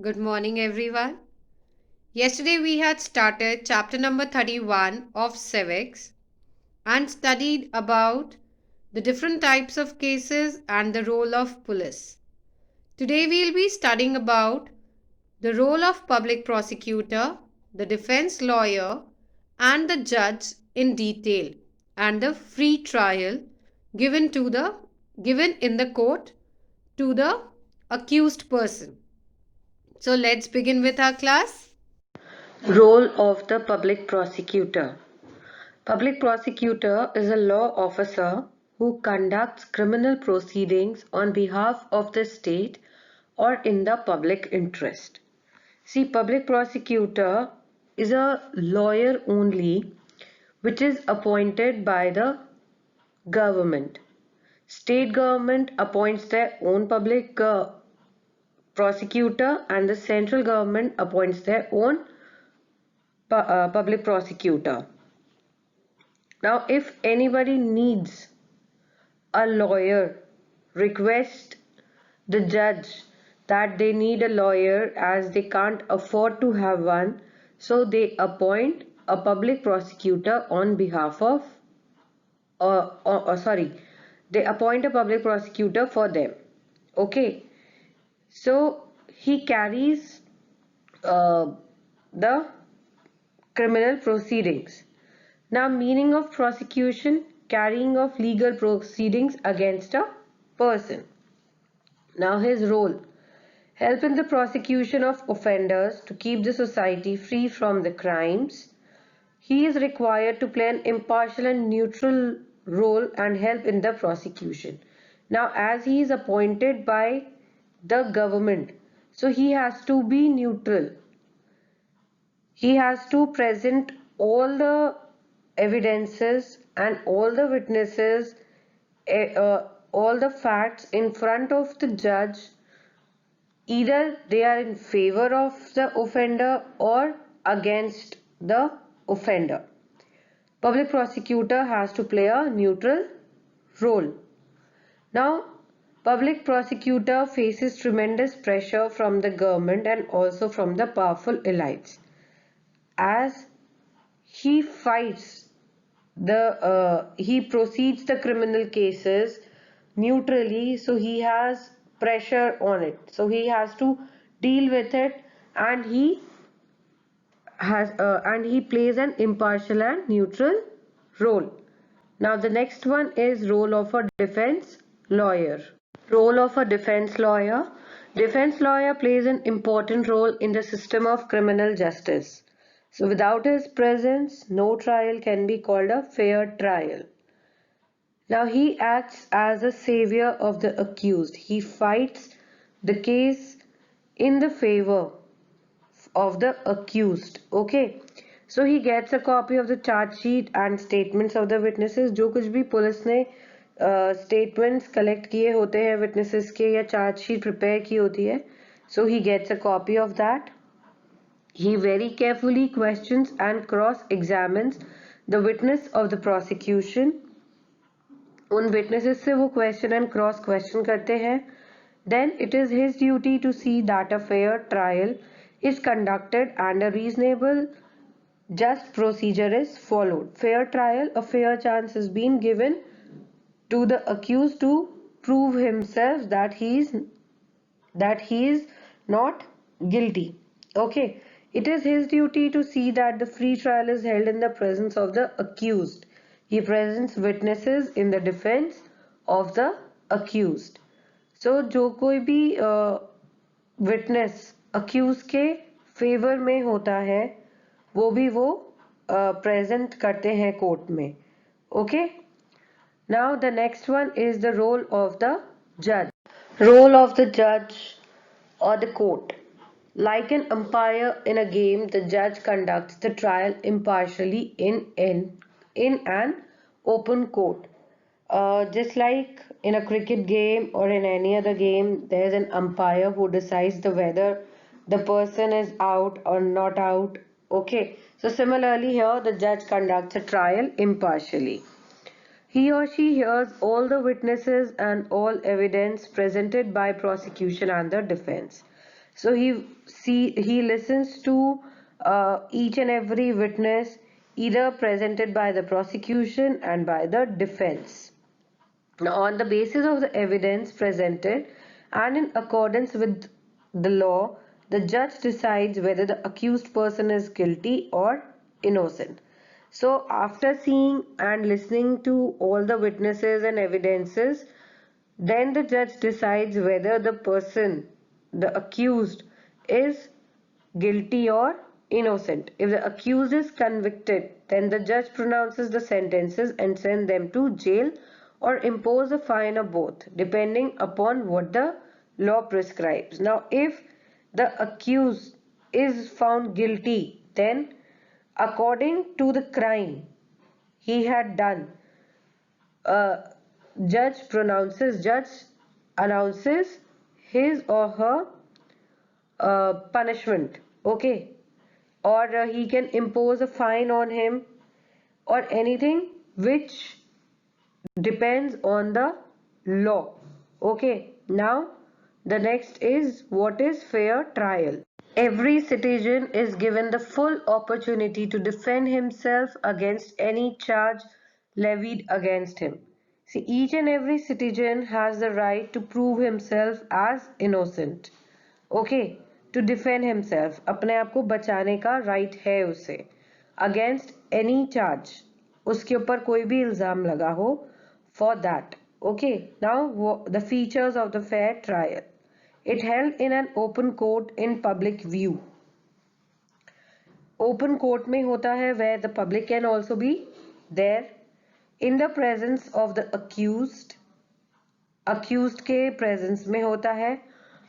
Good morning, everyone. Yesterday we had started chapter number 31 of civics and studied about the different types of cases and the role of police. Today we'll be studying about the role of public prosecutor, the defense lawyer, and the judge in detail, and the free trial given to the given in the court to the accused person. So let's begin with our class. Role of the public prosecutor. Public prosecutor is a law officer who conducts criminal proceedings on behalf of the state or in the public interest. See, public prosecutor is a lawyer only which is appointed by the government. State government appoints their own public prosecutor and the central government appoints their own public prosecutor. Now, if anybody needs a lawyer, request the judge that they need a lawyer as they can't afford to have one, so they appoint a public prosecutor on behalf of, they appoint a public prosecutor for them. Okay, so he carries the criminal proceedings. Now, meaning of prosecution, carrying of legal proceedings against a person. Now, his role, help in the prosecution of offenders to keep the society free from the crimes. He is required to play an impartial and neutral role and help in the prosecution. Now, as he is appointed by the government, so he has to be neutral. He has to present all the evidences and all the witnesses, all the facts in front of the judge. Either they are in favor of the offender or against the offender. Public prosecutor has to play a neutral role. Now, public prosecutor faces tremendous pressure from the government and also from the powerful elites, as he fights he proceeds the criminal cases neutrally, so he has pressure on it, so he has to deal with it, and he plays an impartial and neutral role. Now the next one is role of a defense lawyer. Role of a defense lawyer. Defense lawyer plays an important role in the system of criminal justice. So without his presence, no trial can be called a fair trial. Now he acts as a savior of the accused. He fights the case in the favor of the accused. Okay. So he gets a copy of the charge sheet and statements of the witnesses. जो कुछ भी police ने statements collect किए होते हैं witnesses के या charge sheet prepare की होती है, so he gets a copy of that. He very carefully questions and cross-examines the witness of the prosecution. उन witnesses से वो question and cross question करते हैं. Then it is his duty to see that a fair trial is conducted and a reasonable just procedure is followed. Fair trial, a fair chance is being given to the accused to prove himself that he is not guilty. Okay, it is his duty to see that the free trial is held in the presence of the accused. He presents witnesses in the defense of the accused. So जो कोई भी witness accused के favor में होता है, वो भी वो present करते हैं court में. Okay. Now the next one is the role of the judge. Role of the judge or the court. Like an umpire in a game, the judge conducts the trial impartially in an open court. Just like in a cricket game or in any other game, there is an umpire who decides whether the person is out or not out. Okay, so similarly here the judge conducts a trial impartially. He or she hears all the witnesses and all evidence presented by prosecution and the defense. So he listens to each and every witness, either presented by the prosecution and by the defense. Now, on the basis of the evidence presented and in accordance with the law, the judge decides whether the accused person is guilty or innocent. So, after seeing and listening to all the witnesses and evidences, then the judge decides whether the person, the accused, is guilty or innocent. If the accused is convicted, then the judge pronounces the sentences and sends them to jail or impose a fine or both, depending upon what the law prescribes. Now, if the accused is found guilty, then according to the crime he had done, uh, judge announces his or her punishment, okay, or he can impose a fine on him or anything which depends on the law. Okay, now the next is, what is fair trial? Every citizen is given the full opportunity to defend himself against any charge levied against him. See, each and every citizen has the right to prove himself as innocent. Okay, to defend himself, अपने आप को बचाने का right है उसे against any charge, उसके ऊपर कोई भी इल्जाम लगा हो, for that. Okay, now the features of the fair trial. It held in an open court in public view. Open court में होता है where the public can also be there, in the presence of the accused. Accused के presence में होता है.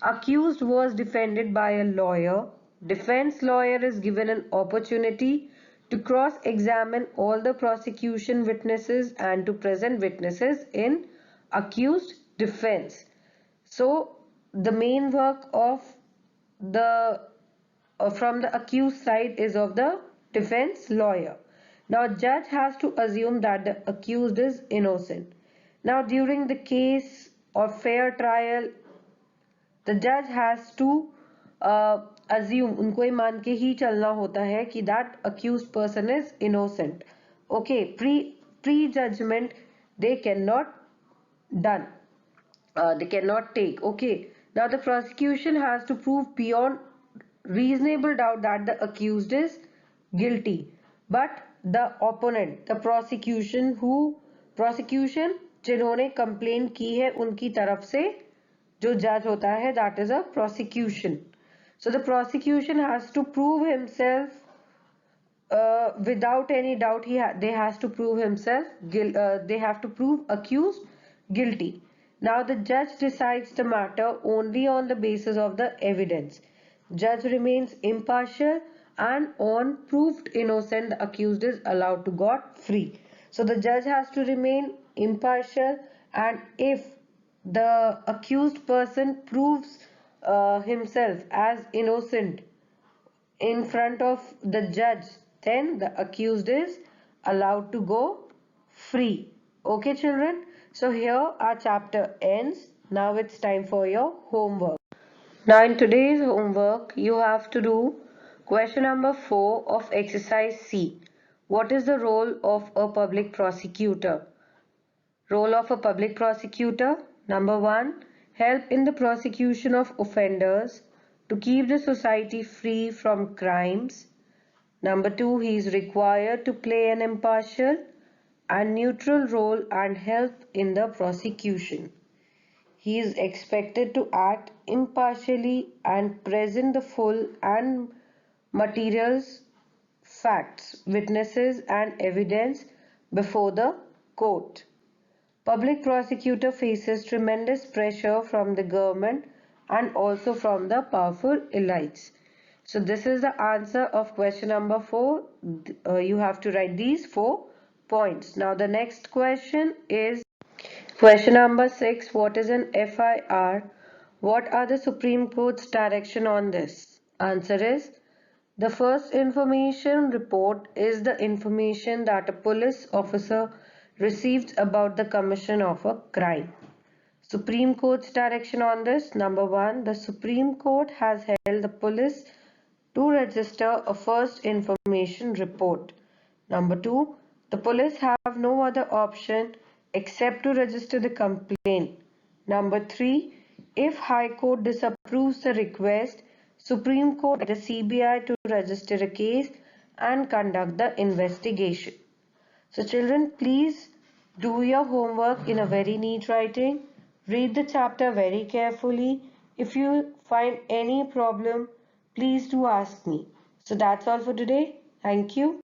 Accused was defended by a lawyer. Defense lawyer is given an opportunity to cross-examine all the prosecution witnesses and to present witnesses in accused defense. So the main work of the from the accused side is of the defense lawyer. Now judge has to assume that the accused is innocent. Now during the case or fair trial, the judge has to assume, उनको ये मान के ही चलना होता है कि that accused person is innocent. Okay, pre-judgment they cannot done. They cannot take. Okay, now the prosecution has to prove beyond reasonable doubt that the accused is guilty, but the opponent, the prosecution जिन्होंने complain की है उनकी तरफ से जो जज होता है, that is a prosecution. So the prosecution has to prove himself without any doubt. They has to prove himself they have to prove accused guilty. Now the judge decides the matter only on the basis of the evidence. Judge remains impartial and on proved innocent the accused is allowed to got free. So the judge has to remain impartial, and if the accused person proves himself as innocent in front of the judge, then the accused is allowed to go free. Okay, children? So here our chapter ends. Now it's time for your homework. Now in today's homework, you have to do question number 4 of exercise C. What is the role of a public prosecutor? Role of a public prosecutor. Number 1, help in the prosecution of offenders to keep the society free from crimes. Number 2, he is required to play an impartial and neutral role and help in the prosecution. He is expected to act impartially and present the full and materials, facts, witnesses and evidence before the court. Public prosecutor faces tremendous pressure from the government and also from the powerful elites. So this is the answer of question number 4. You have to write these 4 points. Now the next question is question number 6. What is an FIR? What are the Supreme Court's direction on this? Answer is, the first information report is the information that a police officer received about the commission of a crime. Supreme Court's direction on this. Number 1, the Supreme Court has held the police to register a first information report. Number 2, the police have no other option except to register the complaint. Number 3, if High Court disapproves the request, Supreme Court the CBI to register a case and conduct the investigation. So children, please do your homework in a very neat writing. Read the chapter very carefully. If you find any problem, please do ask me. So that's all for today. Thank you.